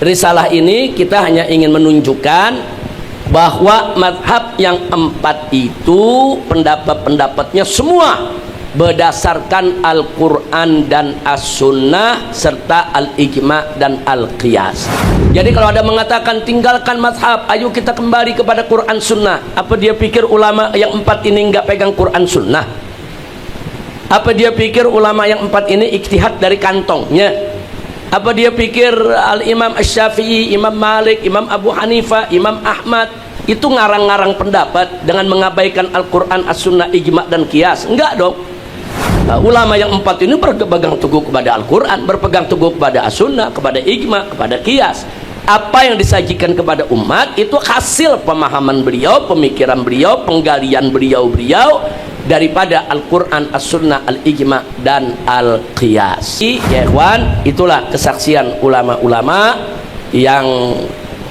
risalah ini kita hanya ingin menunjukkan bahwa mazhab yang 4 itu pendapat-pendapatnya semua berdasarkan Al-Quran dan As-Sunnah serta Al-Ijma' dan Al-Qiyas. Jadi kalau ada mengatakan tinggalkan mazhab, ayo kita kembali kepada Quran Sunnah, apa dia pikir ulama yang 4 ini enggak pegang Quran Sunnah? Apa dia pikir ulama yang 4 ini ijtihad dari kantongnya? Apa dia pikir Al-Imam Asy-Syafi'i, Imam Malik, Imam Abu Hanifah, Imam Ahmad itu ngarang-ngarang pendapat dengan mengabaikan Al-Quran, As-Sunnah, Ijma' dan Qiyas? Enggak dong. Ulama yang 4 ini berpegang teguh kepada Al-Quran, berpegang teguh kepada As-Sunnah, kepada Ijma', kepada Qiyas. Apa yang disajikan kepada umat itu hasil pemahaman beliau, pemikiran beliau, penggalian beliau daripada Al-Quran, As-Sunnah, Al-Ijma' dan Al-Qiyas. Ya ikhwan, itulah kesaksian ulama-ulama yang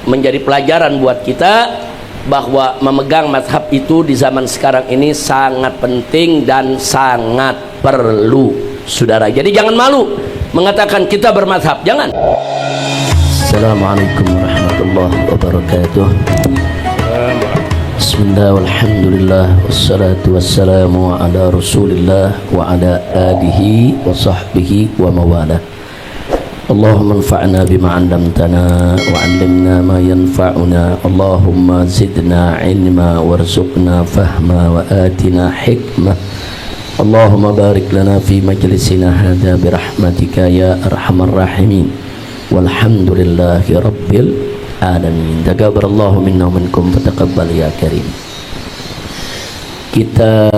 menjadi pelajaran buat kita bahwa memegang mazhab itu di zaman sekarang ini sangat penting dan sangat perlu, saudara. Jadi jangan malu mengatakan kita bermazhab, jangan. Assalamualaikum warahmatullahi wabarakatuh. Bismillah walhamdulillah wassalatu wassalamu ala rasulillah wa ala alihi wa sahbihi wa mawalah. Allahumma anfa'na bima 'allamtana wa 'allimna ma yanfa'una. Allahumma zidna ilma warzuqna fahma wa atina hikmah. Allahumma barik lana fi majlisina hadha birahmatika ya arhamar rahimin. Walhamdulillahi rabbil alamin. Taqabbalallahu minna wa minkum fataqabbal ya karim. Kita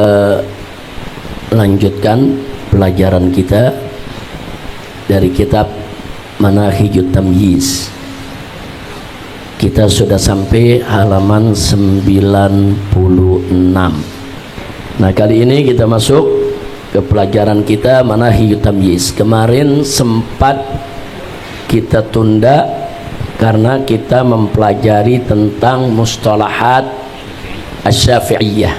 lanjutkan pelajaran kita dari kitab Manahijut Tamyiz. Kita sudah sampai halaman 96. Nah, kali ini kita masuk ke pelajaran kita Manahijut Tamyiz. Kemarin sempat kita tunda karena kita mempelajari tentang mustalahat Asy-Syafi'iyah.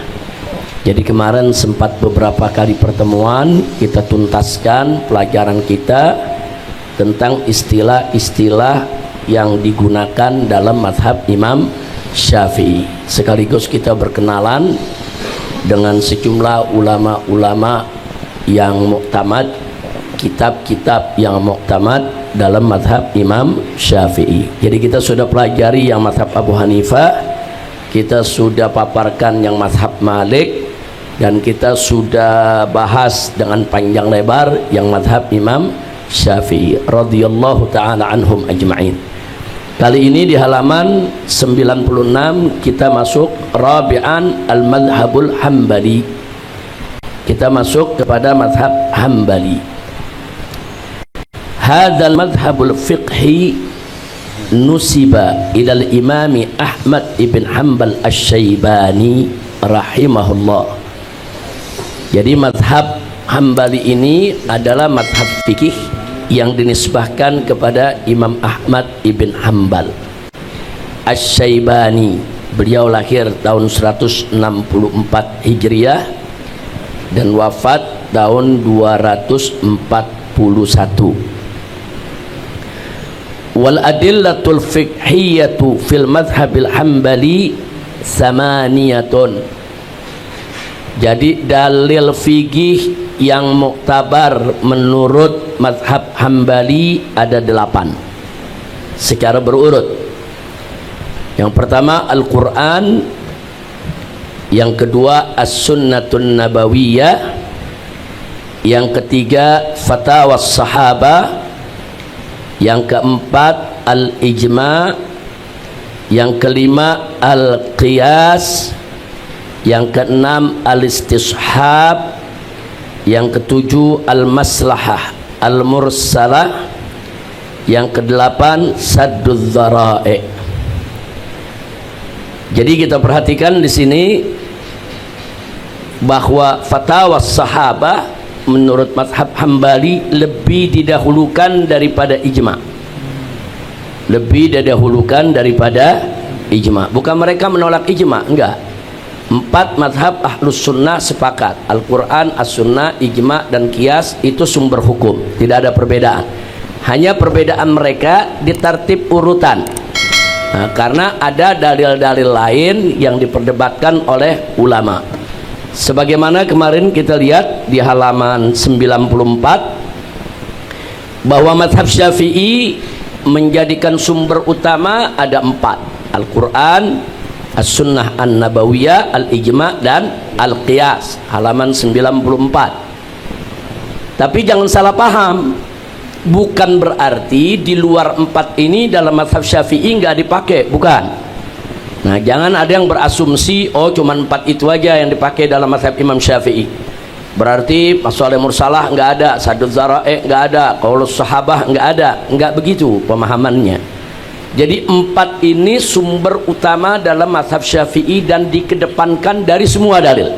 Jadi kemarin sempat beberapa kali pertemuan kita tuntaskan pelajaran kita tentang istilah-istilah yang digunakan dalam mazhab Imam Syafi'i. Sekaligus kita berkenalan dengan sejumlah ulama-ulama yang muktamad, kitab-kitab yang muktamad dalam mazhab Imam Syafi'i. Jadi kita sudah pelajari yang mazhab Abu Hanifah, kita sudah paparkan yang mazhab Malik, dan kita sudah bahas dengan panjang lebar yang mazhab Imam Syafi'i radhiyallahu ta'ala anhum ajma'in. Kali ini di halaman 96 kita masuk Rabi'an al-Madhabul Hambali. Kita masuk kepada mazhab Hambali. Hadzal madhabul fiqhi nusiba ilal imami Ahmad ibn Hanbal Asy-Syaibani rahimahullah. Jadi mazhab Hambali ini adalah mazhab fikih yang dinisbahkan kepada Imam Ahmad ibn Hanbal Asy-Syaibani. Beliau lahir tahun 164 Hijriah dan wafat tahun 241. Wal adillatul fiqhiyatu fil madhabil Hambali samaniyatun. Jadi dalil fikih yang muktabar menurut mazhab Hambali ada 8 secara berurut. Yang pertama Al-Quran, yang kedua As-Sunnatun Nabawiyah, yang ketiga Fatwa Sahaba, yang keempat Al-Ijma', yang kelima Al-Qiyas, yang keenam Al-Istishab, yang ketujuh Al-Maslahah Al-Mursalah, yang kedelapan Sadduz Dzara'i. Jadi kita perhatikan di sini bahwa fatwa sahabah menurut mazhab Hambali lebih didahulukan daripada ijma'. Lebih didahulukan daripada ijma'. Bukan mereka menolak ijma', enggak. 4 mazhab Ahlus Sunnah sepakat Al-Quran, As-Sunnah, Ijma' dan Qiyas itu sumber hukum, tidak ada perbedaan. hanya perbedaan mereka di tertib urutan. Nah, karena ada dalil-dalil lain yang diperdebatkan oleh ulama. Sebagaimana kemarin kita lihat di halaman 94 bahwa mazhab Syafi'i menjadikan sumber utama ada 4: Al-Quran, As-Sunnah An-Nabawiyah, Al-Ijma' dan Al-Qiyas, halaman 94. Tapi jangan salah paham, bukan berarti di luar 4 ini dalam mazhab Syafi'i nggak dipakai, bukan. Nah, jangan ada yang berasumsi oh cuma 4 itu aja yang dipakai dalam mazhab Imam Syafi'i, berarti Masalih Mursalah nggak ada, Sadud Zara'i nggak ada, Qaulus Sahabah nggak ada. Nggak begitu pemahamannya. Jadi 4 ini sumber utama dalam mazhab Syafi'i dan dikedepankan dari semua dalil.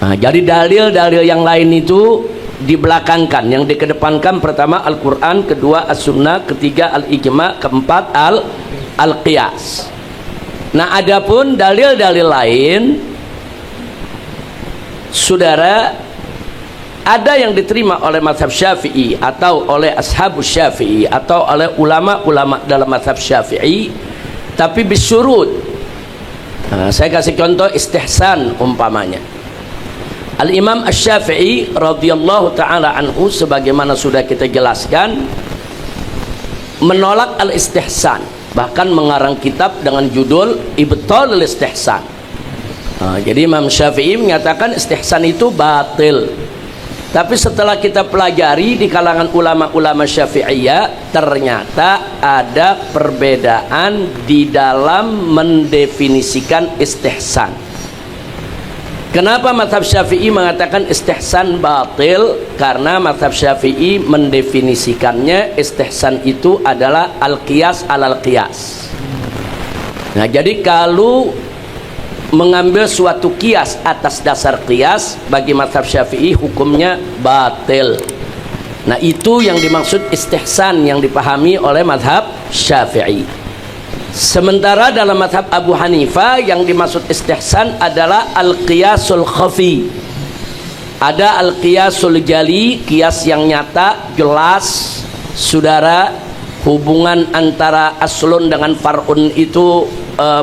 Nah, jadi dalil-dalil yang lain itu dibelakangkan. Yang dikedepankan pertama Al-Quran, kedua As-Sunnah, ketiga Al-Ijma', keempat Al-Qiyas. Nah, adapun dalil-dalil lain, saudara, ada yang diterima oleh mazhab Syafi'i atau oleh ashabus Syafi'i atau oleh ulama-ulama dalam mazhab Syafi'i, tapi bisyurut. Nah, saya kasih contoh istihsan umpamanya. Al-Imam Asy-Syafi'i radhiyallahu taala anhu, sebagaimana sudah kita jelaskan, menolak al-istihsan, bahkan mengarang kitab dengan judul Ibtalul Istihsan. Nah, jadi Imam Syafi'i menyatakan istihsan itu batil. Tapi setelah kita pelajari di kalangan ulama-ulama Syafi'iyah, ternyata ada perbedaan di dalam mendefinisikan istihsan. Kenapa mazhab Syafi'i mengatakan istihsan batil? Karena mazhab Syafi'i mendefinisikannya istihsan itu adalah al-qiyas alal qiyas. Nah, jadi kalau mengambil suatu qiyas atas dasar qiyas, bagi mazhab Syafi'i hukumnya batil. Nah, itu yang dimaksud istihsan yang dipahami oleh mazhab Syafi'i. Sementara dalam mazhab Abu Hanifah yang dimaksud istihsan adalah al-qiyasul khafi. Ada al-qiyasul jali, qiyas yang nyata, jelas, saudara, hubungan antara aslun dengan far'un itu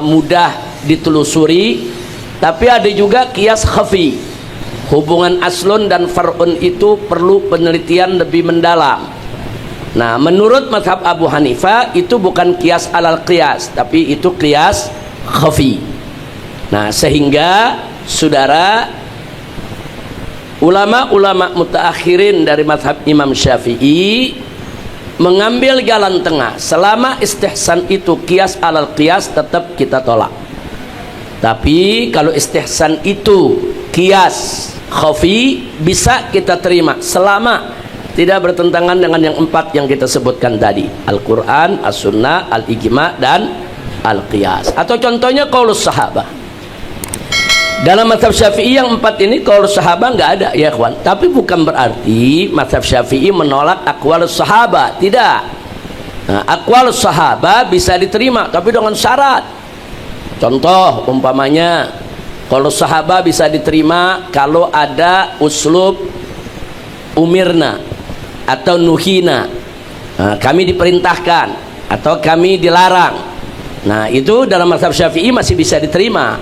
mudah ditelusuri. Tapi ada juga qiyas khafi, hubungan aslun dan far'un itu perlu penelitian lebih mendalam. Nah, menurut mazhab Abu Hanifah itu bukan qiyas alal qiyas, tapi itu qiyas khafi. Nah, sehingga saudara, ulama-ulama mutaakhirin dari mazhab Imam Syafi'i mengambil jalan tengah. Selama istihsan itu qiyas alal qiyas, tetap kita tolak. Tapi kalau istihsan itu qiyas khafi, bisa kita terima selama tidak bertentangan dengan yang 4 yang kita sebutkan tadi, Al-Quran, As-Sunnah, Al-Ijma' dan Al-Qiyas. Atau contohnya qaulus sahabah. Dalam mazhab Syafi'i yang 4 ini qaulus sahabah nggak ada, ya ikhwan. Tapi bukan berarti mazhab Syafi'i menolak aqwalus sahabah, tidak. Nah, aqwalus sahabah bisa diterima, tapi dengan syarat. Contoh umpamanya, qaulus sahabah bisa diterima kalau ada uslub umirna atau nuhina, kami diperintahkan atau kami dilarang. Nah, itu dalam mazhab Syafi'i masih bisa diterima,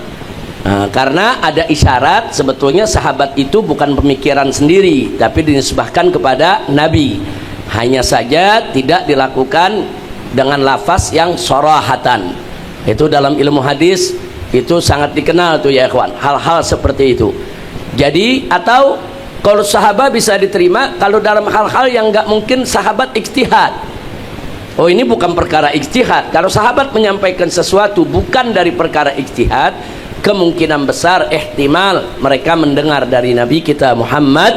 karena ada isyarat sebetulnya sahabat itu bukan pemikiran sendiri, tapi dinisbahkan kepada Nabi. Hanya saja tidak dilakukan dengan lafaz yang sorahatan. Itu dalam ilmu hadis itu sangat dikenal tuh, ya ikhwan, hal-hal seperti itu. Jadi, atau kalau sahabat bisa diterima kalau dalam hal-hal yang nggak mungkin sahabat ijtihad. Oh, ini bukan perkara ijtihad. Kalau sahabat menyampaikan sesuatu bukan dari perkara ijtihad, kemungkinan besar ihtimal mereka mendengar dari Nabi kita Muhammad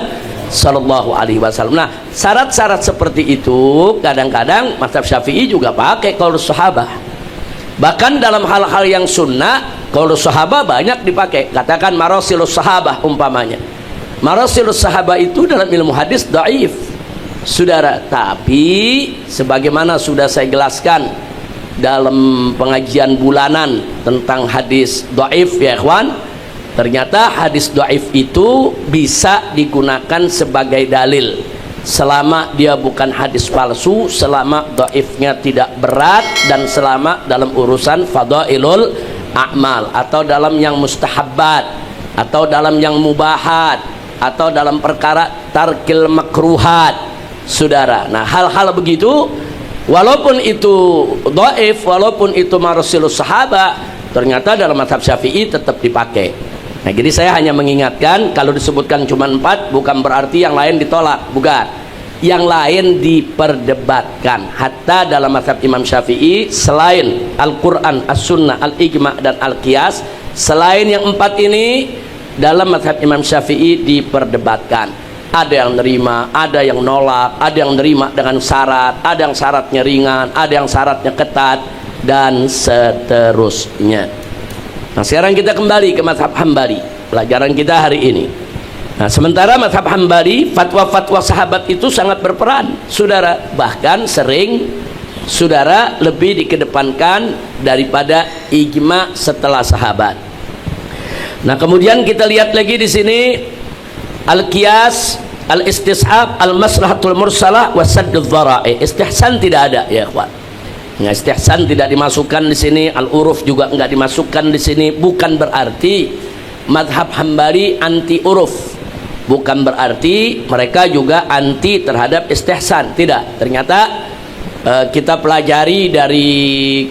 sallallahu alaihi wasallam. Nah, syarat-syarat seperti itu kadang-kadang mazhab Syafi'i juga pakai qaulus sahabah. Bahkan dalam hal-hal yang sunnah, qaulus sahabah banyak dipakai. Katakan marasilus sahabah umpamanya. Marasilus sahabah itu dalam ilmu hadis dhaif, saudara. Tapi sebagaimana sudah saya jelaskan dalam pengajian bulanan tentang hadis dhaif, ya ikhwan, ternyata hadis dhaif itu bisa digunakan sebagai dalil selama dia bukan hadis palsu, selama dhaifnya tidak berat, dan selama dalam urusan fadailul a'mal, atau dalam yang mustahabbat, atau dalam yang mubahat, atau dalam perkara tarkil makruhat, saudara. Nah, hal-hal begitu walaupun itu dhaif, walaupun itu marsilus sahabat, ternyata dalam mazhab Syafi'i tetap dipakai. Nah, jadi saya hanya mengingatkan, kalau disebutkan cuma 4 bukan berarti yang lain ditolak, bukan. Yang lain diperdebatkan. Hatta dalam mazhab Imam Syafi'i, selain Al-Quran, As-Sunnah, Al-Ijma' dan Al-Qiyas, selain yang 4 ini, dalam mazhab Imam Syafi'i diperdebatkan. Ada yang nerima, ada yang nolak, ada yang nerima dengan syarat, ada yang syaratnya ringan, ada yang syaratnya ketat, dan seterusnya. Nah, sekarang kita kembali ke mazhab Hambali, pelajaran kita hari ini. Nah, sementara mazhab Hambali, fatwa-fatwa sahabat itu sangat berperan, saudara. Bahkan sering, saudara, lebih dikedepankan daripada ijma setelah sahabat. Nah, kemudian kita lihat lagi di sini al-qiyas, al-istishab, al-maslahatul mursalah, wasaddudz dzara'i. Istihsan tidak ada, ya ikhwan. Nah, istihsan tidak dimasukkan di sini, al-uruf juga enggak dimasukkan di sini. Bukan berarti mazhab Hambali anti uruf, bukan berarti mereka juga anti terhadap istihsan, tidak. Ternyata kita pelajari dari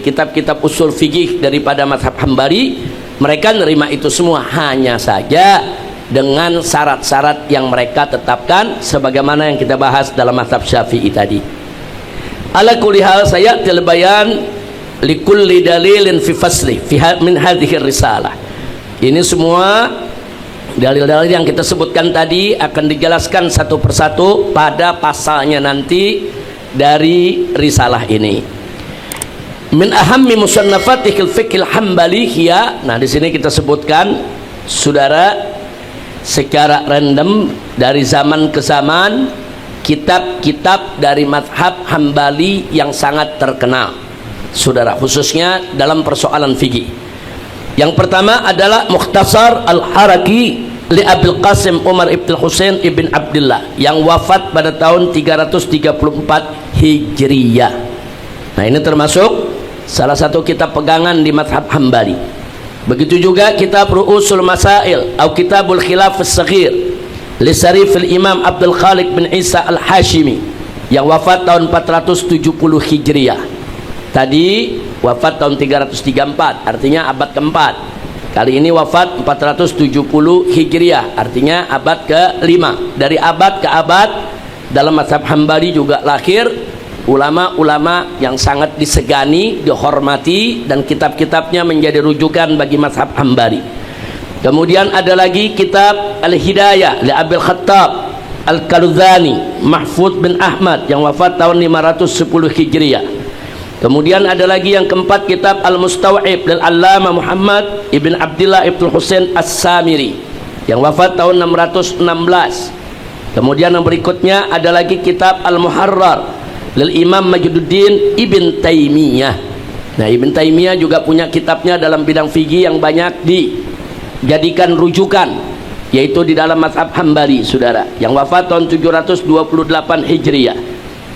kitab-kitab usul fikih daripada mazhab Hambali, mereka nerima itu semua, hanya saja dengan syarat-syarat yang mereka tetapkan, sebagaimana yang kita bahas dalam mazhab Syafi'i tadi. Ala kulli hal, saya bayan likulli dalilin fi fasli min hadhihi risalah. Ini semua dalil-dalil yang kita sebutkan tadi akan dijelaskan satu persatu pada pasalnya nanti dari risalah ini. Min ahammi musannafatihil fiqhil hambali hiya. Nah, di sini kita sebutkan, saudara, secara random dari zaman ke zaman, kitab-kitab dari mazhab Hambali yang sangat terkenal, saudara, khususnya dalam persoalan fikih. Yang pertama adalah Mukhtasar Al-Haraki li Abil Qasim Umar ibn Husain ibn Abdullah, yang wafat pada tahun 334 Hijriyah. Nah, ini termasuk salah satu kitab pegangan di mazhab Hambali. Begitu juga kitab Ru'usul Masail atau Kitabul Khilaf As-Saghir li Syarifil Imam Abdul Khaliq bin Isa Al-Hashimi, yang wafat tahun 470 Hijriyah. Tadi wafat tahun 334, artinya abad keempat. Kali ini wafat 470 Hijriyah, artinya abad ke-5. Dari abad ke abad dalam mazhab Hambali juga lahir ulama-ulama yang sangat disegani, dihormati, dan kitab-kitabnya menjadi rujukan bagi mazhab Hambali. Kemudian ada lagi kitab Al-Hidayah li Abil Khattab Al-Kaluzani Mahfud bin Ahmad, yang wafat tahun 510 Hijriyah. Kemudian ada lagi yang keempat, kitab Al-Mustaw'ib lil Allama Muhammad ibn Abdullah ibn Husain As-Samiri, yang wafat tahun 616. Kemudian yang berikutnya ada lagi kitab Al-Muharrar lil Imam Majduddin Ibn Taimiyah. Nah, Ibn Taimiyah juga punya kitabnya dalam bidang fikih yang banyak dijadikan rujukan, yaitu di dalam mazhab Hambali, saudara, yang wafat tahun 728 Hijriyah.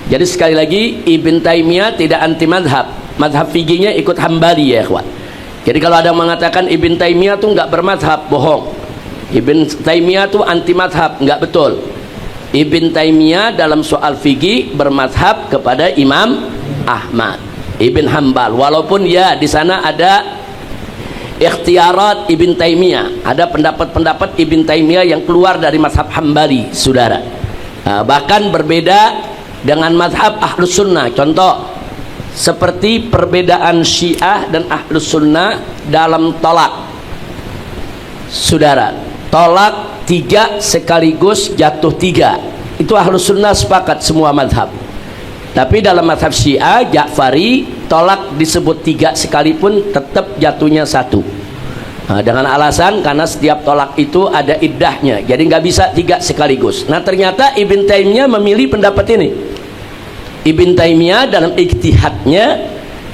Jadi sekali lagi, Ibn Taimiyah tidak anti mazhab, mazhab fikihnya ikut Hambali, ya ikhwan. Jadi kalau ada yang mengatakan Ibn Taimiyah tuh nggak bermazhab, bohong. Ibn Taimiyah tuh anti mazhab, nggak betul. Ibn Taimiyah dalam soal fikih bermazhab kepada Imam Ahmad Ibn Hambal, walaupun ya di sana ada ikhtiarat Ibn Taimiyah, ada pendapat-pendapat Ibn Taimiyah yang keluar dari mazhab Hambali, saudara. Bahkan berbeda dengan mazhab Ahlus Sunnah. Contoh seperti perbedaan Syiah dan Ahlus Sunnah dalam tolak, saudara. Tolak 3 sekaligus jatuh 3, itu Ahlus Sunnah sepakat semua mazhab. Tapi dalam mazhab Syiah Ja'fari, tolak disebut 3 sekalipun tetap jatuhnya 1. Nah, dengan alasan karena setiap tolak itu ada iddahnya, jadi nggak bisa 3 sekaligus. Nah, ternyata Ibn Taimiyah memilih pendapat ini. Ibn Taimiyah dalam ijtihadnya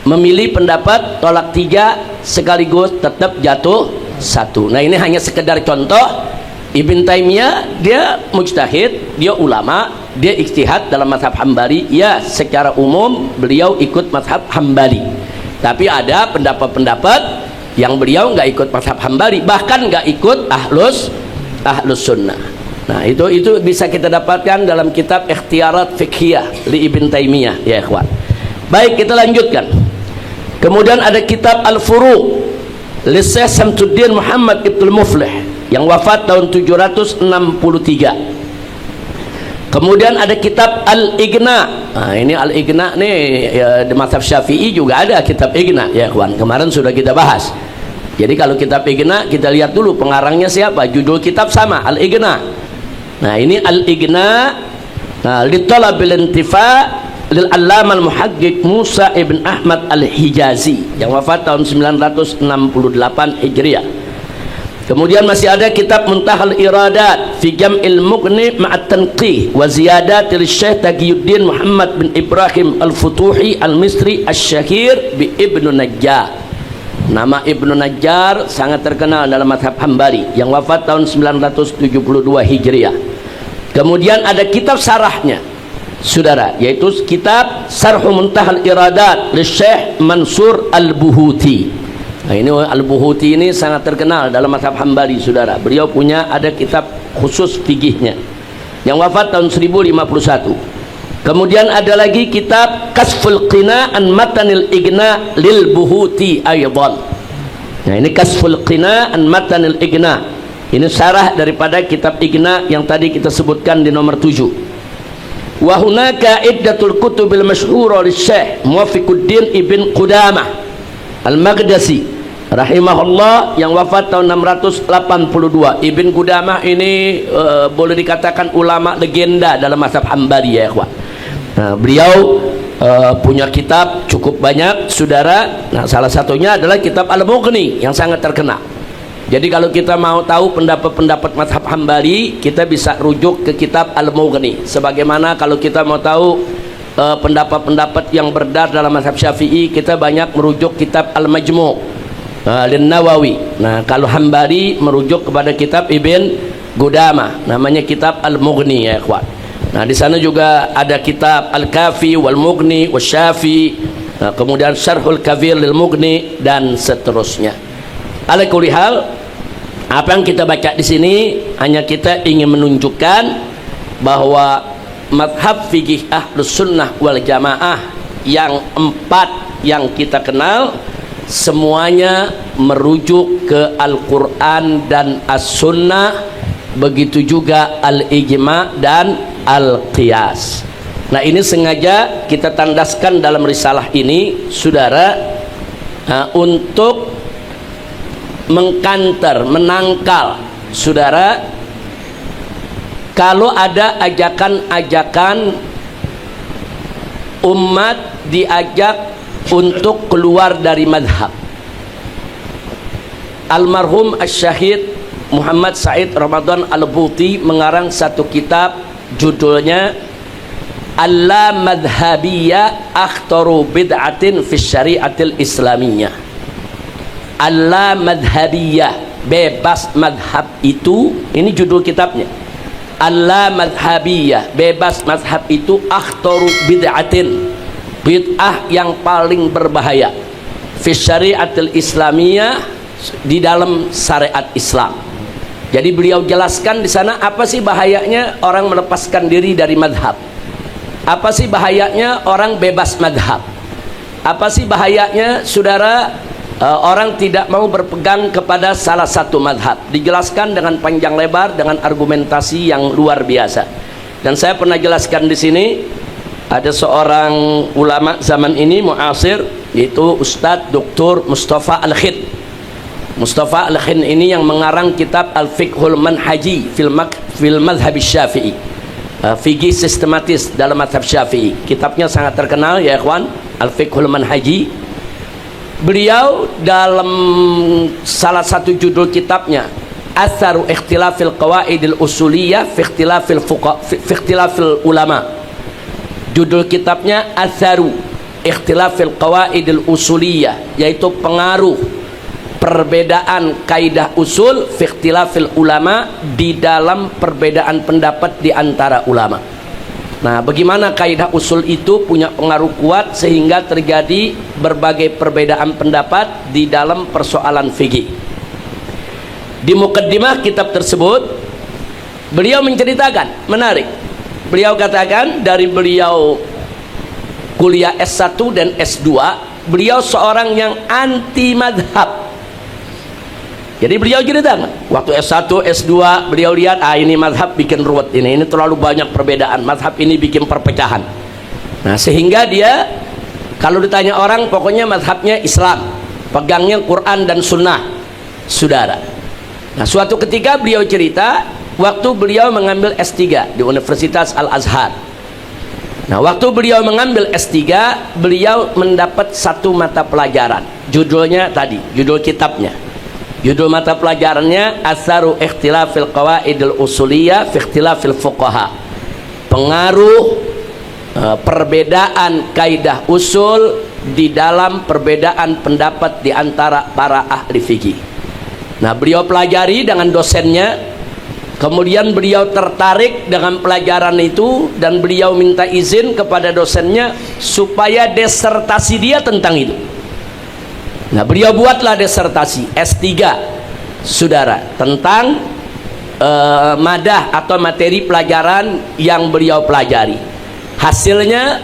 memilih pendapat tolak 3 sekaligus tetap jatuh 1. Nah, ini hanya sekedar contoh Ibn Taimiyah dia mujtahid, dia ulama, dia ijtihad dalam mazhab Hambali. Ya, secara umum beliau ikut mazhab Hambali. Tapi ada pendapat-pendapat yang beliau nggak ikut mazhab Hambali, bahkan nggak ikut ahlus sunnah. Nah, itu bisa kita dapatkan dalam kitab Ikhtiarat Fiqhiyah li Ibn Taimiyah, ya ikhwan. Baik, kita lanjutkan. Kemudian ada kitab Al-Furu' li Syekh Samsuddin Muhammad Ibn Muflih yang wafat tahun 763. Kemudian ada kitab Al-Ighna. Nah, ini Al-Ighna nih ya, di mazhab Syafi'i juga ada kitab Ighna, ya kawan. Kemarin sudah kita bahas. Jadi kalau kitab Ighna kita lihat dulu pengarangnya siapa, judul kitab sama, Al-Ighna. Nah, ini Al-Ighna li talabil intifa lil Allama al-Muhaqqiq Musa ibn Ahmad al-Hijazi yang wafat tahun 968 Hijriah. Kemudian masih ada kitab Muntahal Iradat fi Jam'il Mughni ma'at Tanqih wa Ziyadat Syekh Taqiyuddin Muhammad bin Ibrahim Al-Futuhi Al-Misri Asy-Syahir bi Ibnu Najjar. Nama Ibnu Najjar sangat terkenal dalam mazhab Hambali yang wafat tahun 972 Hijriah. Kemudian ada kitab sarahnya, saudara, yaitu kitab Sarhu Muntahal Iradat li Syekh Mansur Al-Buhuti. Nah, ini Al-Buhuti ini sangat terkenal dalam mazhab Hambali, saudara. Beliau punya ada kitab khusus fikihnya yang wafat tahun 1051. Kemudian ada lagi kitab Kasful Qina an Matanil Ighna lil Buhuti aidan. Nah, ini Kasful Qina an Matanil Ighna. Ini syarah daripada kitab Ighna yang tadi kita sebutkan di nomor 7. Wa hunaka iddatul kutubil masyhura li Syekh Muwaffiquddin Ibn Qudamah Al-Maghdasi rahimahullah yang wafat tahun 682. Ibn Qudamah ini boleh dikatakan ulama legenda dalam mazhab Hambali, ya ikhwan. Nah, beliau punya kitab cukup banyak, saudara. Nah, salah satunya adalah kitab Al-Mughni yang sangat terkenal. Jadi kalau kita mau tahu pendapat-pendapat mazhab Hambali, kita bisa rujuk ke kitab Al-Mughni. Sebagaimana kalau kita mau tahu pendapat-pendapat yang beredar dalam mazhab Syafi'i, kita banyak merujuk kitab Al-Majmu' Lin-Nawawi. Nah, kalau Hambali merujuk kepada kitab Ibn Qudamah, namanya kitab Al-Mughni, ya ikhwan. Nah, di sana juga ada kitab Al-Kafi wal Mughni wasyafi, kemudian Syarhul Kabir lil Mughni dan seterusnya. Ala kulli hal, apa yang kita baca di sini hanya kita ingin menunjukkan bahwa mazhab fikih Ahlus Sunnah wal Jamaah yang 4 yang kita kenal semuanya merujuk ke Al-Quran dan As-Sunnah, begitu juga Al-Ijma' dan Al-Qiyas. Nah, ini sengaja kita tandaskan dalam risalah ini, saudara, untuk mengkanter, menangkal, saudara, kalau ada ajakan-ajakan umat diajak untuk keluar dari madhab. Almarhum Asy-Syahid Muhammad Said Ramadan Al-Buti mengarang satu kitab judulnya Alla Madhabiyya Akhtaru Bid'atin fi Syari'atil Islamiyah. Alla Madhabiyya, bebas madhab itu, ini judul kitabnya. Alla Madhabiyya, bebas madhab itu, akhtaru bid'atin, bid'ah yang paling berbahaya, fi syariatil islamiyah, di dalam syariat Islam. Jadi beliau jelaskan di sana apa sih bahayanya orang melepaskan diri dari madhab, apa sih bahayanya orang bebas madhab, apa sih bahayanya, saudara, orang tidak mau berpegang kepada salah satu madhab. Dijelaskan dengan panjang lebar dengan argumentasi yang luar biasa. Dan saya pernah jelaskan di sini, ada seorang ulama zaman ini muasir, yaitu Ustadz Dr. Mustafa Al-Khid. Mustafa Al-Khid ini yang mengarang kitab Al-Fiqhul Manhaji fil Madhab Syafi'i, fikih sistematis dalam madhab Syafi'i. Kitabnya sangat terkenal, ya ikhwan, Al-Fiqhul Manhaji. Beliau dalam salah satu judul kitabnya Atharu Ikhtilafil Qawaidil Usuliyah fi Ikhtilafil Ulama, judul kitabnya Atharu Ikhtilafil Qawaidil Usuliyah, yaitu pengaruh perbedaan kaidah usul fi ikhtilafil ulama, di dalam perbedaan pendapat di antara ulama. Nah, bagaimana kaidah usul itu punya pengaruh kuat sehingga terjadi berbagai perbedaan pendapat di dalam persoalan fikih. Di mukaddimah kitab tersebut beliau menceritakan, menarik. Beliau katakan dari beliau kuliah S1 dan S2, beliau seorang yang anti madhab. Jadi beliau ceritakan, waktu S1, S2 beliau lihat, ini madhab bikin ruwet, ini terlalu banyak perbedaan, madhab ini bikin perpecahan. Nah, sehingga dia kalau ditanya orang, pokoknya madhabnya Islam, pegangnya Quran dan Sunnah, saudara. Nah, suatu ketika beliau cerita, waktu beliau mengambil S3 di Universitas Al-Azhar. Nah, waktu beliau mengambil S3, beliau mendapat satu mata pelajaran, judulnya tadi, judul kitabnya, judul mata pelajarannya Atharu Ikhtilafil Qawaidil Usuliyah fi Ikhtilafil Fuqaha, pengaruh perbedaan kaidah usul di dalam perbedaan pendapat di antara para ahli fikih. Nah, beliau pelajari dengan dosennya, kemudian beliau tertarik dengan pelajaran itu dan beliau minta izin kepada dosennya supaya disertasi dia tentang itu. Nah, beliau buatlah disertasi S3, saudara, tentang madah atau materi pelajaran yang beliau pelajari. Hasilnya,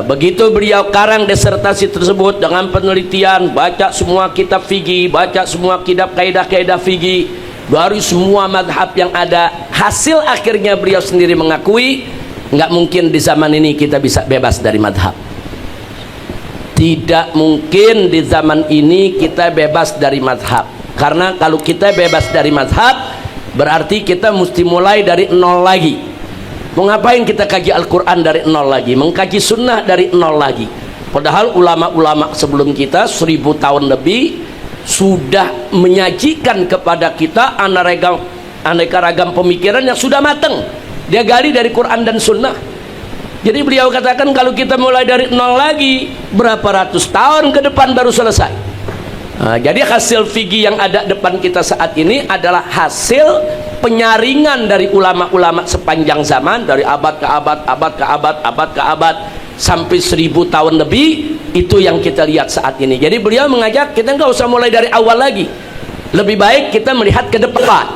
begitu beliau karang disertasi tersebut dengan penelitian, baca semua kitab fikih, baca semua kitab kaidah-kaidah fikih dari semua madhab yang ada, hasil akhirnya beliau sendiri mengakui, nggak mungkin di zaman ini kita bisa bebas dari madhab. Tidak mungkin di zaman ini kita bebas dari madhab, karena kalau kita bebas dari madhab berarti kita mesti mulai dari nol lagi. Mau ngapain kita kaji Al-Quran dari nol lagi, mengkaji sunnah dari nol lagi, padahal ulama-ulama sebelum kita 1000 tahun lebih sudah menyajikan kepada kita aneka ragam pemikiran yang sudah matang, dia gali dari Quran dan sunnah. Jadi beliau katakan kalau kita mulai dari nol lagi, berapa ratus tahun ke depan baru selesai. Nah, jadi hasil fikih yang ada depan kita saat ini adalah hasil penyaringan dari ulama-ulama sepanjang zaman, dari abad ke abad, abad ke abad, abad ke abad, sampai 1000 tahun lebih. Itu yang kita lihat saat ini. Jadi beliau mengajak kita nggak usah mulai dari awal lagi, lebih baik kita melihat ke depan,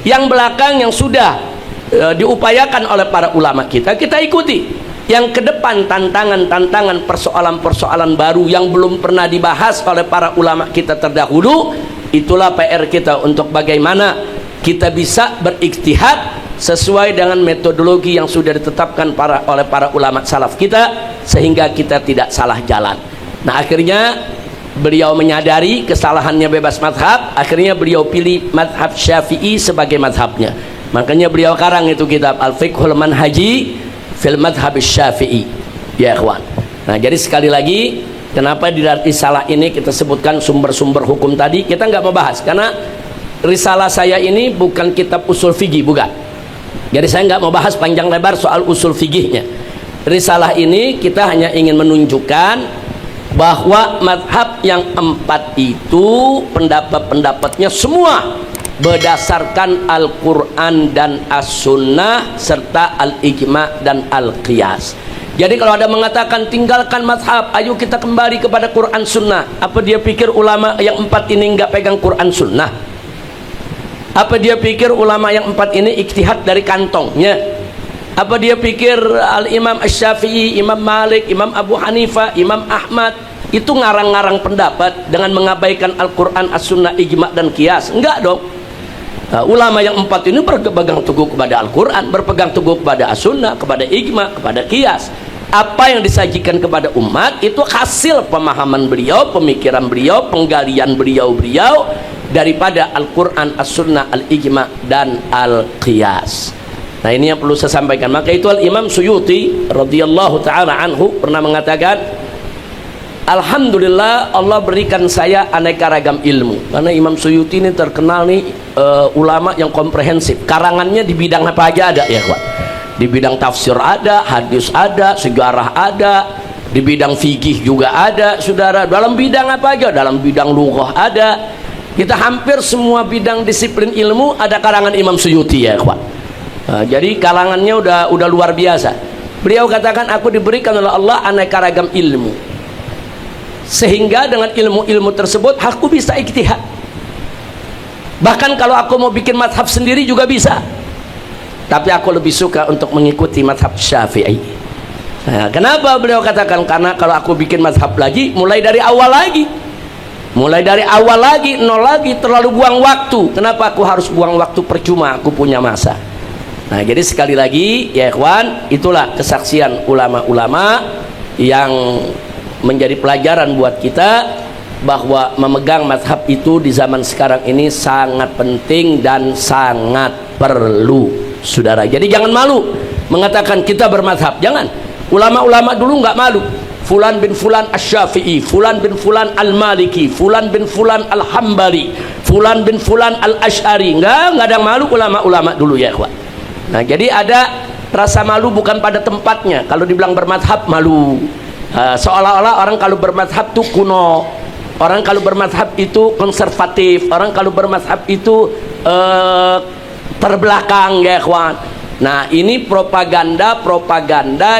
yang belakang yang sudah diupayakan oleh para ulama kita ikuti. Yang ke depan tantangan-tantangan, persoalan-persoalan baru yang belum pernah dibahas oleh para ulama kita terdahulu, itulah PR kita untuk bagaimana kita bisa berikhtihad sesuai dengan metodologi yang sudah ditetapkan oleh para ulama salaf kita, sehingga kita tidak salah jalan. Nah, akhirnya beliau menyadari kesalahannya bebas madhab, akhirnya beliau pilih madhab Syafi'i sebagai madhabnya. Makanya beliau karang itu kitab Al-Fiqhul Manhaji fil Madhab Syafi'i, ya ikhwan. Nah, jadi sekali lagi, kenapa di risalah ini kita sebutkan sumber-sumber hukum tadi, kita nggak mau bahas karena risalah saya ini bukan kitab usul fikih, bukan. Jadi saya nggak mau bahas panjang lebar soal usul fikihnya. Risalah ini kita hanya ingin menunjukkan bahwa madhab yang 4 itu pendapat-pendapatnya semua berdasarkan Al-Quran dan As-Sunnah serta Al-Ijma' dan Al-Qiyas. Jadi kalau ada mengatakan tinggalkan madhab, ayo kita kembali kepada Quran Sunnah, apa dia pikir ulama yang 4 ini nggak pegang Quran Sunnah? Apa dia pikir ulama yang 4 ini ijtihad dari kantongnya? Apa dia pikir Al-Imam Asy-Syafi'i, Imam Malik, Imam Abu Hanifah, Imam Ahmad itu ngarang-ngarang pendapat dengan mengabaikan Al-Quran, As-Sunnah, Ijma' dan Qiyas? Enggak dong. Ulama yang 4 ini berpegang teguh kepada Al-Quran, berpegang teguh kepada As-Sunnah, kepada Ijma', kepada Qiyas. Apa yang disajikan kepada umat itu hasil pemahaman beliau, pemikiran beliau, penggalian beliau daripada Al-Quran, As-Sunnah, Al-Ijma' dan Al-Qiyas. Nah, ini yang perlu saya sampaikan. Maka itu Al-Imam Suyuti radhiyallahu ta'ala anhu pernah mengatakan, alhamdulillah Allah berikan saya aneka ragam ilmu. Karena Imam Suyuti ini terkenal nih ulama yang komprehensif. Karangannya di bidang apa aja ada, ya kawan. Di bidang tafsir ada, hadis ada, sejarah ada, di bidang fikih juga ada, saudara. Dalam bidang apa aja, dalam bidang lughah ada. Kita hampir semua bidang disiplin ilmu ada karangan Imam Suyuti, ya ikhwan. Jadi kalangannya udah luar biasa. Beliau katakan, aku diberikan oleh Allah aneka ragam ilmu, sehingga dengan ilmu-ilmu tersebut aku bisa ijtihad. Bahkan kalau aku mau bikin mazhab sendiri juga bisa, tapi aku lebih suka untuk mengikuti mazhab Syafi'i. Nah, kenapa beliau katakan? Karena kalau aku bikin mazhab lagi, mulai dari awal lagi, nol lagi, terlalu buang waktu. Kenapa aku harus buang waktu percuma? Aku punya masa. Nah, jadi sekali lagi ya ikhwan, itulah kesaksian ulama-ulama yang menjadi pelajaran buat kita, bahwa memegang mazhab itu di zaman sekarang ini sangat penting dan sangat perlu, saudara. Jadi jangan malu mengatakan kita bermazhab, jangan. Ulama-ulama dulu nggak malu. Fulan bin Fulan Asy-Syafi'i, Fulan bin Fulan Al-Maliki, Fulan bin Fulan Al-Hambali, Fulan bin Fulan Al-Asy'ari. Nggak ada yang malu ulama-ulama dulu, ya ikhwan. Nah, jadi ada rasa malu bukan pada tempatnya. Kalau dibilang bermazhab, malu. Seolah-olah orang kalau bermazhab itu kuno, orang kalau bermazhab itu konservatif, orang kalau bermazhab itu terbelakang, ya ikhwan. Nah, ini propaganda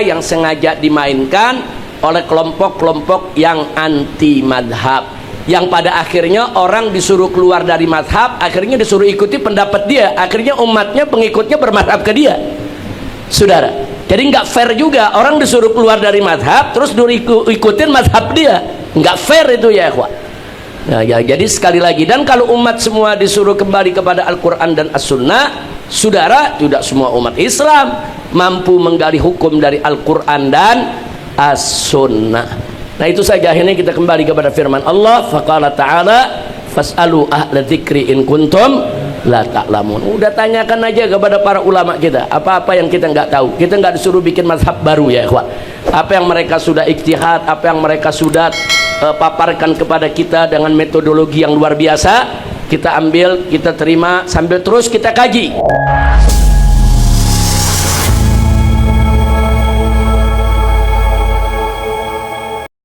yang sengaja dimainkan oleh kelompok-kelompok yang anti madhab, yang pada akhirnya orang disuruh keluar dari madhab, akhirnya disuruh ikuti pendapat dia, akhirnya umatnya, pengikutnya bermadhab ke dia, saudara. Jadi nggak fair juga, orang disuruh keluar dari madhab terus ikutin madhab dia, nggak fair itu, ya ikhwan. Nah, ya, jadi sekali lagi, dan kalau umat semua disuruh kembali kepada Al-Quran dan As-Sunnah, saudara, tidak semua umat Islam mampu menggali hukum dari Al-Quran dan As-Sunnah. Nah, itu saja. Akhirnya kita kembali kepada firman Allah, faqala ta'ala fas'alu ahla dzikri in kuntum la ta'lamun. Udah tanyakan aja kepada para ulama kita, apa-apa yang kita nggak tahu. Kita nggak disuruh bikin mazhab baru, ya ikhwan. Apa yang mereka sudah ijtihad, apa yang mereka sudah paparkan kepada kita dengan metodologi yang luar biasa, kita ambil, kita terima, sambil terus kita kaji.